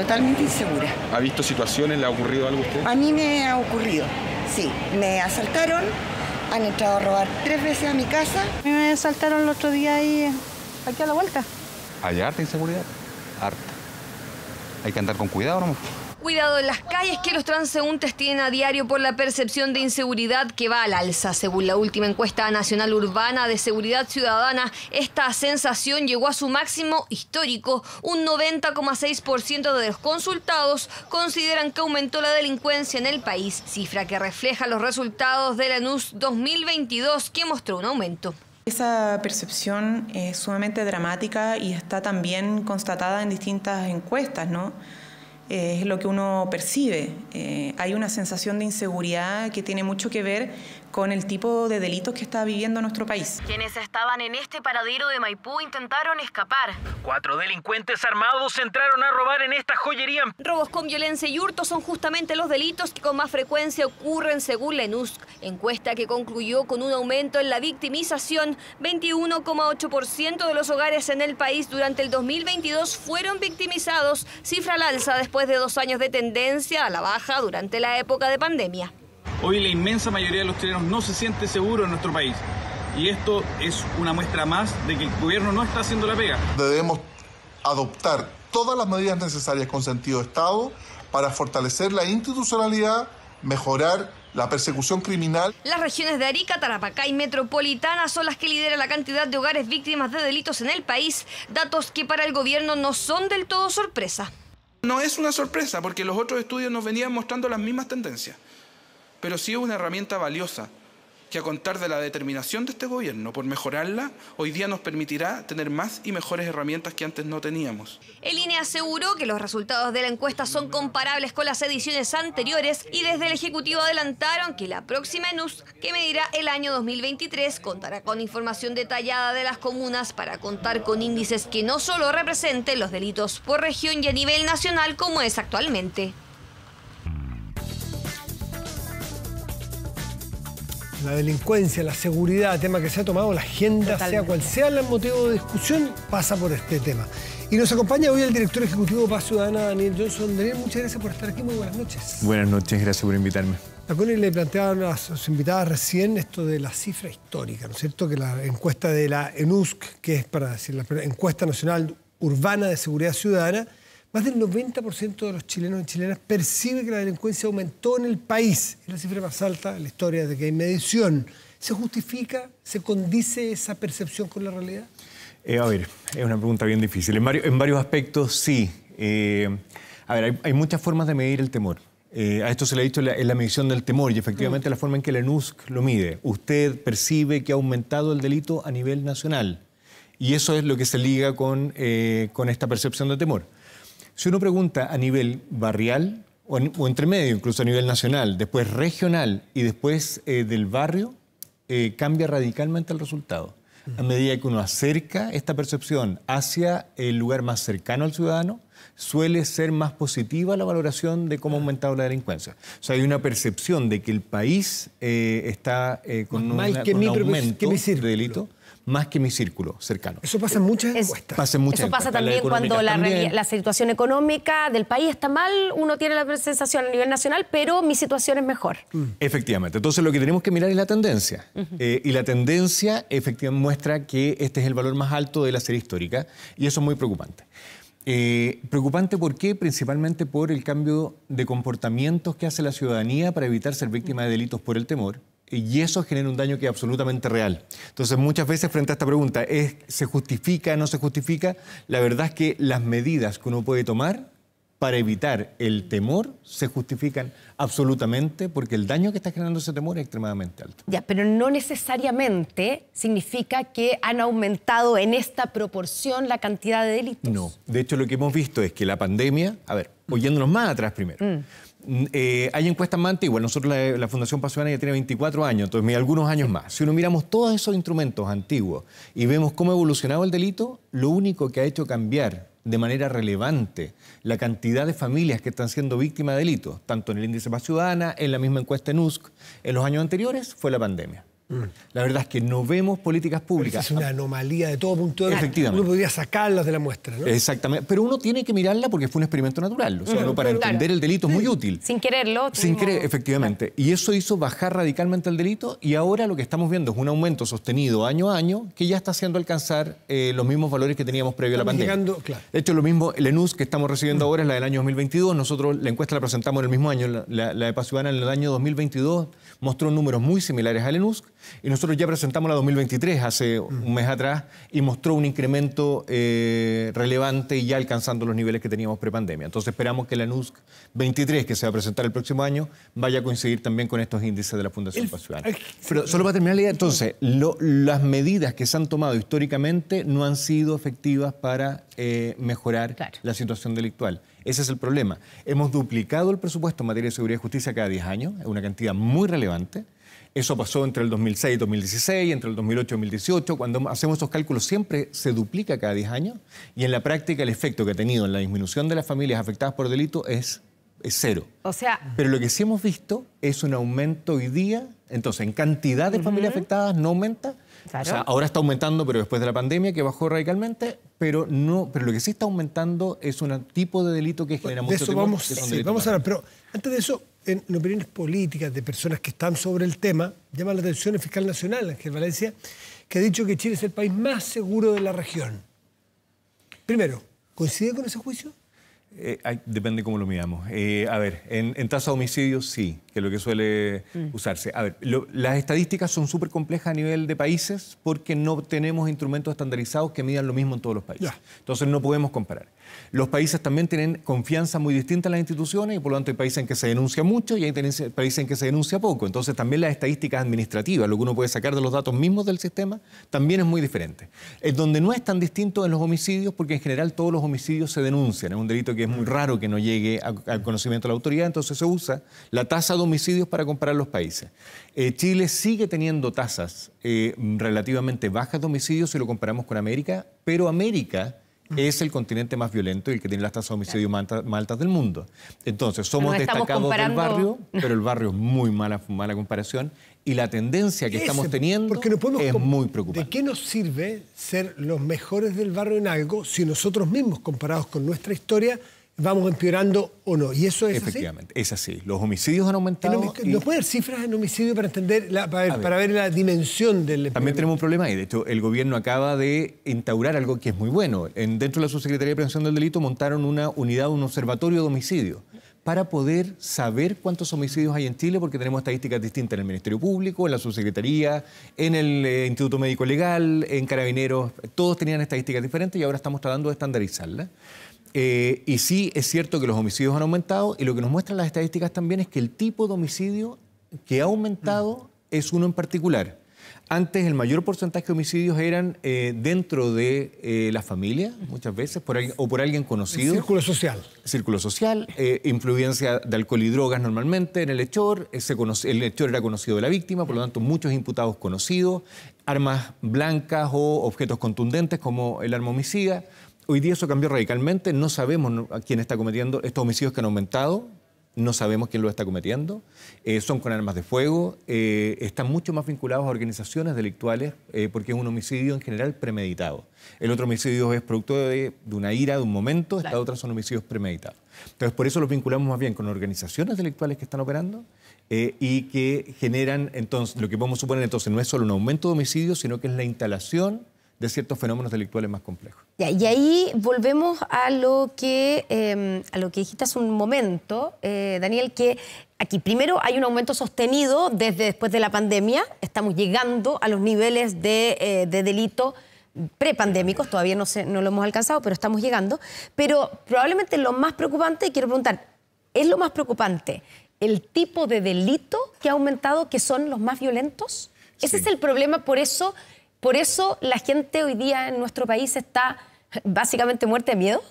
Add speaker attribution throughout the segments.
Speaker 1: totalmente insegura.
Speaker 2: ¿Ha visto situaciones? ¿Le ha ocurrido algo a usted?
Speaker 1: A mí me ha ocurrido, sí. Me asaltaron, han entrado a robar 3 veces a mi casa.
Speaker 3: A mí me asaltaron el otro día ahí, aquí a la vuelta.
Speaker 4: Hay harta inseguridad, harta. Hay que andar con cuidado, ¿no?
Speaker 5: Cuidado en las calles que los transeúntes tienen a diario por la percepción de inseguridad que va al alza. Según la última encuesta nacional urbana de seguridad ciudadana, esta sensación llegó a su máximo histórico. Un 90,6% de los consultados consideran que aumentó la delincuencia en el país, cifra que refleja los resultados de la ENUSC 2022, que mostró un aumento.
Speaker 6: Esa percepción es sumamente dramática y está también constatada en distintas encuestas, ¿no? Es lo que uno percibe. Hay una sensación de inseguridad que tiene mucho que ver con el tipo de delitos que está viviendo nuestro país.
Speaker 7: Quienes estaban en este paradero de Maipú intentaron escapar.
Speaker 8: 4 delincuentes armados entraron a robar en esta joyería.
Speaker 5: Robos con violencia y hurto son justamente los delitos que con más frecuencia ocurren según la ENUSC, encuesta que concluyó con un aumento en la victimización. 21,8% de los hogares en el país durante el 2022 fueron victimizados, cifra al alza después de 2 años de tendencia a la baja durante la época de pandemia.
Speaker 9: Hoy la inmensa mayoría de los chilenos no se siente seguro en nuestro país. Y esto es una muestra más de que el gobierno no está haciendo la pega.
Speaker 10: Debemos adoptar todas las medidas necesarias con sentido de Estado para fortalecer la institucionalidad, mejorar la persecución criminal.
Speaker 5: Las regiones de Arica, Tarapacá y Metropolitana son las que lideran la cantidad de hogares víctimas de delitos en el país, datos que para el gobierno no son del todo sorpresa.
Speaker 11: No es una sorpresa porque los otros estudios nos venían mostrando las mismas tendencias. Pero sí es una herramienta valiosa que, a contar de la determinación de este gobierno por mejorarla, hoy día nos permitirá tener más y mejores herramientas que antes no teníamos.
Speaker 5: El INE aseguró que los resultados de la encuesta son comparables con las ediciones anteriores y desde el Ejecutivo adelantaron que la próxima ENUSC, que medirá el año 2023, contará con información detallada de las comunas para contar con índices que no solo representen los delitos por región y a nivel nacional como es actualmente.
Speaker 12: La delincuencia, la seguridad, tema que se ha tomado la agenda, sea cual sea el motivo de discusión, pasa por este tema. Y nos acompaña hoy el director ejecutivo de Paz Ciudadana, Daniel Johnson. Daniel, muchas gracias por estar aquí, muy buenas noches.
Speaker 13: Buenas noches, gracias por invitarme.
Speaker 12: A Connie le planteaban a sus invitadas recién esto de la cifra histórica, ¿no es cierto? Que la encuesta de la ENUSC, que es para decir la encuesta nacional urbana de seguridad ciudadana, más del 90% de los chilenos y chilenas percibe que la delincuencia aumentó en el país. Es la cifra más alta en la historia desde que hay medición. ¿Se justifica, se condice esa percepción con la realidad?
Speaker 13: A ver, es una pregunta bien difícil. En varios aspectos, sí. A ver, hay muchas formas de medir el temor. A esto se le ha dicho la medición del temor y efectivamente la forma en que la ENUSC lo mide. Usted percibe que ha aumentado el delito a nivel nacional y eso es lo que se liga con esta percepción de temor. Si uno pregunta a nivel barrial o entre medio, incluso a nivel nacional, después regional y después del barrio, cambia radicalmente el resultado. A medida que uno acerca esta percepción hacia el lugar más cercano al ciudadano, suele ser más positiva la valoración de cómo ha aumentado la delincuencia. O sea, hay una percepción de que el país está con un aumento de delito. Más que mi círculo cercano.
Speaker 12: Eso pasa en muchas encuestas.
Speaker 7: Eso pasa también cuando la situación económica del país está mal, uno tiene la sensación a nivel nacional, pero mi situación es mejor.
Speaker 13: Efectivamente. Entonces lo que tenemos que mirar es la tendencia. Y la tendencia efectivamente muestra que este es el valor más alto de la serie histórica y eso es muy preocupante. Preocupante ¿por qué? Principalmente por el cambio de comportamientos que hace la ciudadanía para evitar ser víctima de delitos por el temor. Y eso genera un daño que es absolutamente real. Entonces, muchas veces frente a esta pregunta, ¿se justifica, no se justifica? La verdad es que las medidas que uno puede tomar para evitar el temor se justifican absolutamente porque el daño que está generando ese temor es extremadamente alto.
Speaker 7: Ya, pero no necesariamente significa que han aumentado en esta proporción la cantidad de delitos.
Speaker 13: No. De hecho, lo que hemos visto es que la pandemia, a ver, oyéndonos más atrás primero, hay encuestas más antiguas. Nosotros, la Fundación Paz Ciudadana ya tiene 24 años, entonces mira, algunos años más. Si uno miramos todos esos instrumentos antiguos y vemos cómo ha evolucionado el delito, lo único que ha hecho cambiar de manera relevante la cantidad de familias que están siendo víctimas de delitos, tanto en el índice Paz Ciudadana, en la misma encuesta ENUSC, en los años anteriores, fue la pandemia. La verdad es que no vemos políticas públicas.
Speaker 12: Es una anomalía de todo punto de vista.
Speaker 13: Efectivamente.
Speaker 12: Uno podría sacarlas de la muestra, ¿no?
Speaker 13: Exactamente. Pero uno tiene que mirarla porque fue un experimento natural. O sea, uno para entender el delito es muy útil.
Speaker 7: Sin quererlo.
Speaker 13: Sin querer, efectivamente. Y eso hizo bajar radicalmente el delito y ahora lo que estamos viendo es un aumento sostenido año a año que ya está haciendo alcanzar los mismos valores que teníamos previo a la pandemia.
Speaker 12: Claro.
Speaker 13: De hecho, lo mismo, el ENUS que estamos recibiendo ahora es la del año 2022. Nosotros la encuesta la presentamos en el mismo año. La de Paz Ciudadana en el año 2022 mostró números muy similares al ENUS y nosotros ya presentamos la 2023 hace un mes atrás y mostró un incremento relevante y ya alcanzando los niveles que teníamos prepandemia. Entonces esperamos que la ENUSC 23, que se va a presentar el próximo año, vaya a coincidir también con estos índices de la Fundación Paz Ciudadana. Pero solo para terminar la idea, entonces, las medidas que se han tomado históricamente no han sido efectivas para mejorar la situación delictual. Ese es el problema. Hemos duplicado el presupuesto en materia de seguridad y justicia cada 10 años, es una cantidad muy relevante. Eso pasó entre el 2006 y 2016, entre el 2008 y 2018. Cuando hacemos esos cálculos siempre se duplica cada 10 años y en la práctica el efecto que ha tenido en la disminución de las familias afectadas por delito es cero.
Speaker 7: O sea...
Speaker 13: Pero lo que sí hemos visto es un aumento hoy día, entonces en cantidad de familias afectadas no aumenta. Claro. O sea, ahora está aumentando, pero después de la pandemia que bajó radicalmente, pero lo que sí está aumentando es un tipo de delito que genera mucho
Speaker 12: tiempo. Vamos a hablar, pero antes de eso, en opiniones políticas de personas que están sobre el tema, llama la atención el fiscal nacional, Ángel Valencia, que ha dicho que Chile es el país más seguro de la región. Primero, ¿coincide con ese juicio?
Speaker 13: Depende cómo lo miramos. A ver, en tasa de homicidios sí, que es lo que suele usarse. A ver, las estadísticas son súper complejas a nivel de países porque no tenemos instrumentos estandarizados que midan lo mismo en todos los países. Entonces no podemos comparar. Los países también tienen confianza muy distinta en las instituciones y por lo tanto hay países en que se denuncia mucho y hay países en que se denuncia poco. Entonces también las estadísticas administrativas, lo que uno puede sacar de los datos mismos del sistema, también es muy diferente. Donde no es tan distinto en los homicidios porque en general todos los homicidios se denuncian. Es un delito que es muy raro que no llegue al conocimiento de la autoridad, entonces se usa la tasa de homicidios para comparar los países. Chile sigue teniendo tasas relativamente bajas de homicidios si lo comparamos con América, pero América es el continente más violento y el que tiene las tasas de homicidio más altas del mundo. Entonces, somos destacados del barrio, pero el barrio es muy mala comparación y la tendencia que estamos teniendo es muy preocupante.
Speaker 12: ¿De qué nos sirve ser los mejores del barrio en algo si nosotros mismos, comparados con nuestra historia, vamos empeorando o no? ¿Y eso es
Speaker 13: efectivamente, es así. Los homicidios han aumentado.
Speaker 12: ¿No puede haber cifras en homicidio para entender, para ver la dimensión del...
Speaker 13: También tenemos un problema ahí. De hecho, el gobierno acaba de instaurar algo que es muy bueno. Dentro de la Subsecretaría de Prevención del Delito montaron una unidad, un observatorio de homicidio para poder saber cuántos homicidios hay en Chile, porque tenemos estadísticas distintas en el Ministerio Público, en la Subsecretaría, en el Instituto Médico Legal, en Carabineros. Todos tenían estadísticas diferentes y ahora estamos tratando de estandarizarlas. Y sí, es cierto que los homicidios han aumentado y lo que nos muestran las estadísticas también es que el tipo de homicidio que ha aumentado es uno en particular. Antes el mayor porcentaje de homicidios eran dentro de la familia, muchas veces, por alguien conocido.
Speaker 12: Círculo social.
Speaker 13: Círculo social, influencia de alcohol y drogas normalmente en el hechor. El hechor era conocido de la víctima, por lo tanto muchos imputados conocidos, armas blancas o objetos contundentes como el arma homicida. Hoy día eso cambió radicalmente, no sabemos quién está cometiendo estos homicidios que han aumentado, no sabemos quién lo está cometiendo, son con armas de fuego, están mucho más vinculados a organizaciones delictuales porque es un homicidio en general premeditado. El otro homicidio es producto de una ira, de un momento, estas otras son homicidios premeditados. Entonces por eso los vinculamos más bien con organizaciones delictuales que están operando y que generan, entonces, lo que podemos suponer entonces no es solo un aumento de homicidios, sino que es la instalación de ciertos fenómenos delictuales más complejos.
Speaker 7: Y ahí volvemos a lo que dijiste hace un momento, Daniel, que aquí primero hay un aumento sostenido desde después de la pandemia, estamos llegando a los niveles de delito prepandémicos, todavía no lo hemos alcanzado, pero estamos llegando. Pero probablemente lo más preocupante, quiero preguntar, ¿es lo más preocupante el tipo de delito que ha aumentado, que son los más violentos? Sí. Ese es el problema, por eso la gente hoy día en nuestro país está básicamente muerta de miedo.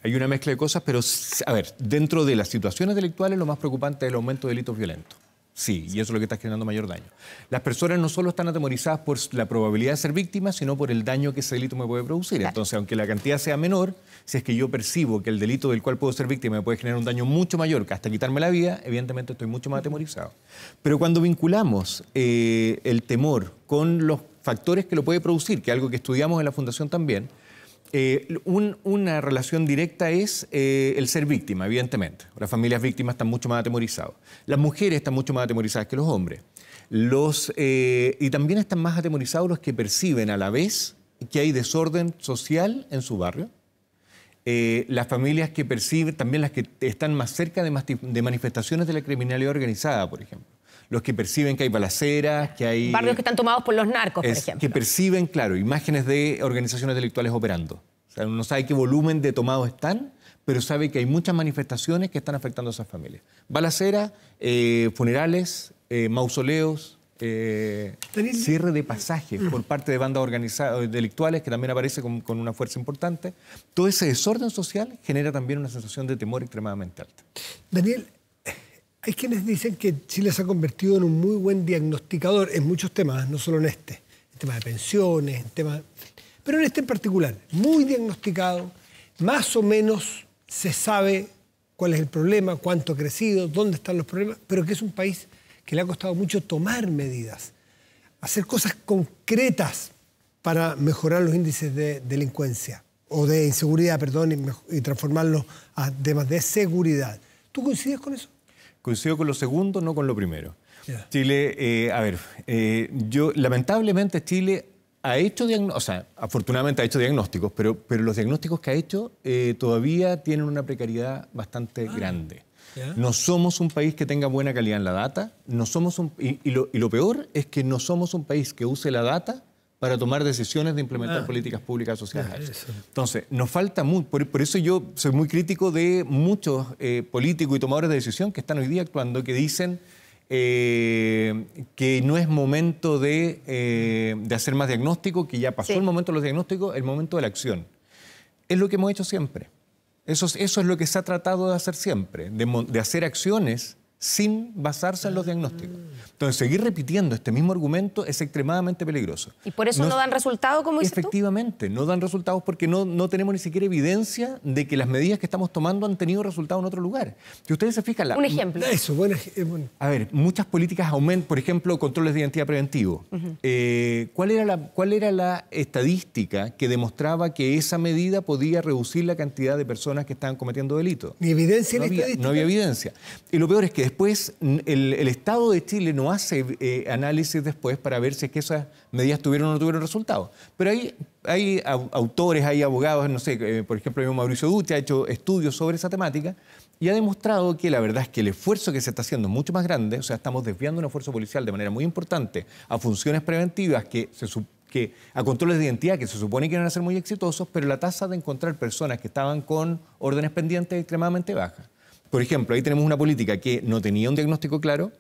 Speaker 13: Hay una mezcla de cosas, pero a ver, dentro de las situaciones delictuales lo más preocupante es el aumento de delitos violentos. Sí, y eso es lo que está generando mayor daño. Las personas no solo están atemorizadas por la probabilidad de ser víctimas, sino por el daño que ese delito me puede producir. Claro. Entonces, aunque la cantidad sea menor, si es que yo percibo que el delito del cual puedo ser víctima me puede generar un daño mucho mayor que hasta quitarme la vida, evidentemente estoy mucho más atemorizado. Pero cuando vinculamos el temor con los factores que lo puede producir, que es algo que estudiamos en la Fundación también, una relación directa es el ser víctima, evidentemente. Las familias víctimas están mucho más atemorizadas. Las mujeres están mucho más atemorizadas que los hombres. Y también están más atemorizados los que perciben a la vez que hay desorden social en su barrio. Las familias que perciben, también las que están más cerca de manifestaciones de la criminalidad organizada, por ejemplo. Los que perciben que hay balaceras, que hay...
Speaker 7: Barrios que están tomados por los narcos, por ejemplo.
Speaker 13: Que perciben, claro, imágenes de organizaciones delictuales operando. O sea, uno no sabe qué volumen de tomados están, pero sabe que hay muchas manifestaciones que están afectando a esas familias. Balaceras, funerales, mausoleos, cierre de pasajes por parte de bandas organizadas delictuales, que también aparece con una fuerza importante. Todo ese desorden social genera también una sensación de temor extremadamente alta.
Speaker 12: Daniel, hay quienes dicen que Chile se ha convertido en un muy buen diagnosticador en muchos temas, no solo en este. En temas de pensiones, pero en este en particular. Muy diagnosticado, más o menos se sabe cuál es el problema, cuánto ha crecido, dónde están los problemas, pero que es un país que le ha costado mucho tomar medidas, hacer cosas concretas para mejorar los índices de delincuencia, o de inseguridad, perdón, y transformarlos a temas de seguridad. ¿Tú coincides con eso?
Speaker 13: Coincido con lo segundo, no con lo primero. Yeah. Chile, lamentablemente Chile ha hecho diagnósticos, o sea, afortunadamente ha hecho diagnósticos, pero los diagnósticos que ha hecho todavía tienen una precariedad bastante grande. Yeah. No somos un país que tenga buena calidad en la data, y lo peor es que no somos un país que use la data para tomar decisiones de implementar políticas públicas sociales. Entonces, nos falta mucho. Por eso yo soy muy crítico de muchos políticos y tomadores de decisión que están hoy día actuando, que dicen que no es momento de hacer más diagnóstico, que ya pasó el momento de los diagnósticos, el momento de la acción. Es lo que hemos hecho siempre. Eso es lo que se ha tratado de hacer siempre, de hacer acciones sin basarse en los diagnósticos. Entonces, seguir repitiendo este mismo argumento es extremadamente peligroso.
Speaker 7: ¿Y por eso no dan resultados, como dices tú?
Speaker 13: Efectivamente, no dan resultados porque no tenemos ni siquiera evidencia de que las medidas que estamos tomando han tenido resultados en otro lugar. Si ustedes se fijan...
Speaker 7: Un ejemplo.
Speaker 12: Eso, bueno.
Speaker 13: A ver, muchas políticas aumentan, por ejemplo, controles de identidad preventivo. ¿Cuál era la estadística que demostraba que esa medida podía reducir la cantidad de personas que estaban cometiendo delitos?
Speaker 12: Ni evidencia ni estadística.
Speaker 13: No había evidencia. Y lo peor es que después el Estado de Chile no hace análisis después para ver si es que esas medidas tuvieron o no tuvieron resultados. Pero hay autores, hay abogados, no sé, por ejemplo, Mauricio Dutti ha hecho estudios sobre esa temática y ha demostrado que la verdad es que el esfuerzo que se está haciendo es mucho más grande, o sea, estamos desviando un esfuerzo policial de manera muy importante a funciones preventivas a controles de identidad que se supone que iban a ser muy exitosos, pero la tasa de encontrar personas que estaban con órdenes pendientes es extremadamente baja. Por ejemplo, ahí tenemos una política que no tenía un diagnóstico claro.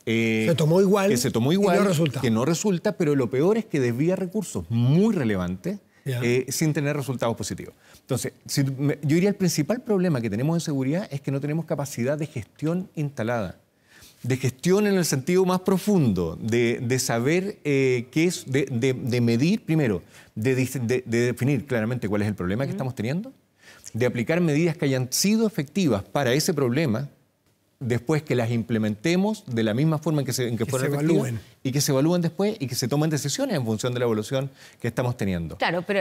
Speaker 12: Se tomó igual.
Speaker 13: Que se tomó igual. Que no resulta, pero lo peor es que desvía recursos muy relevantes sin tener resultados positivos. Entonces, yo diría el principal problema que tenemos en seguridad es que no tenemos capacidad de gestión instalada. De gestión en el sentido más profundo, de saber qué es, de medir primero, de definir claramente cuál es el problema que estamos teniendo, de aplicar medidas que hayan sido efectivas para ese problema, después que las implementemos de la misma forma en que fueron efectivas y que se evalúen después y que se tomen decisiones en función de la evaluación que estamos teniendo.
Speaker 7: Claro, pero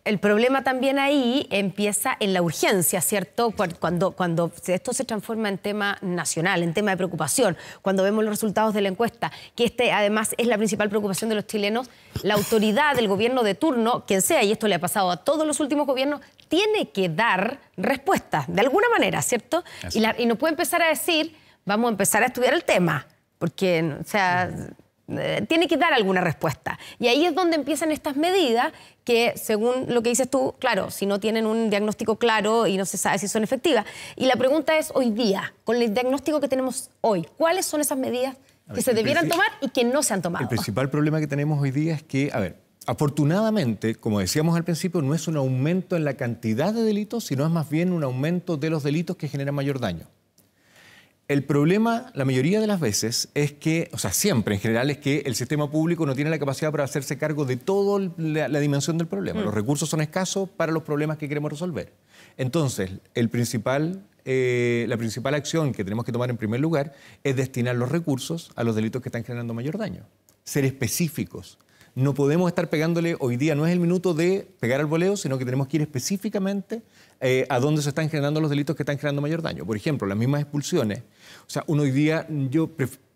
Speaker 7: el problema también ahí empieza en la urgencia, ¿cierto? Cuando esto se transforma en tema nacional, en tema de preocupación, cuando vemos los resultados de la encuesta, que además es la principal preocupación de los chilenos, la autoridad del gobierno de turno, quien sea, y esto le ha pasado a todos los últimos gobiernos, tiene que dar respuestas, de alguna manera, ¿cierto? Y no puede empezar a decir, vamos a empezar a estudiar el tema, porque, o sea... tiene que dar alguna respuesta. Y ahí es donde empiezan estas medidas que, según lo que dices tú, claro, si no tienen un diagnóstico claro y no se sabe si son efectivas. Y la pregunta es, hoy día, con el diagnóstico que tenemos hoy, ¿cuáles son esas medidas que se debieran tomar y que no se han tomado?
Speaker 13: El principal problema que tenemos hoy día es que, afortunadamente, como decíamos al principio, no es un aumento en la cantidad de delitos, sino es más bien un aumento de los delitos que generan mayor daño. El problema, la mayoría de las veces, es que, o sea, siempre en general, es que el sistema público no tiene la capacidad para hacerse cargo de toda la dimensión del problema. Los recursos son escasos para los problemas que queremos resolver. Entonces, la principal acción que tenemos que tomar en primer lugar es destinar los recursos a los delitos que están generando mayor daño. Ser específicos. No podemos estar pegándole, hoy día no es el minuto de pegar al voleo, sino que tenemos que ir específicamente a dónde se están generando los delitos que están generando mayor daño. Por ejemplo, las mismas expulsiones. O sea, uno hoy día,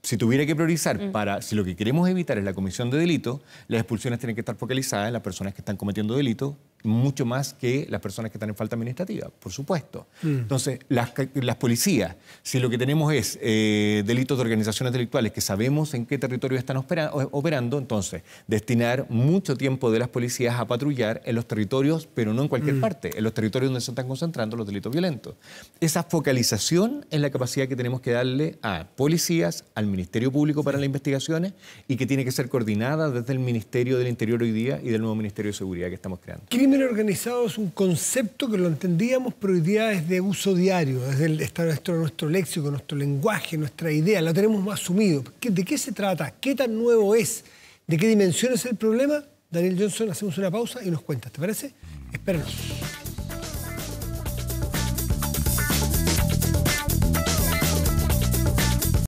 Speaker 13: si tuviera que priorizar si lo que queremos evitar es la comisión de delitos, las expulsiones tienen que estar focalizadas en las personas que están cometiendo delitos, mucho más que las personas que están en falta administrativa, por supuesto. Entonces, las policías, si lo que tenemos es delitos de organizaciones delictuales que sabemos en qué territorio están operando, entonces destinar mucho tiempo de las policías a patrullar en los territorios, pero no en cualquier parte, en los territorios donde se están concentrando los delitos violentos. Esa focalización es la capacidad que tenemos que darle a policías, al Ministerio Público para las investigaciones, y que tiene que ser coordinada desde el Ministerio del Interior hoy día y del nuevo Ministerio de Seguridad que estamos creando.
Speaker 12: Crimen organizado es un concepto que lo entendíamos, pero hoy día es de uso diario, está nuestro léxico, nuestro lenguaje, nuestra idea, lo tenemos más asumido. ¿De qué se trata? ¿Qué tan nuevo es? ¿De qué dimensión es el problema? Daniel Johnson, hacemos una pausa y nos cuentas, ¿te parece? Espéranos.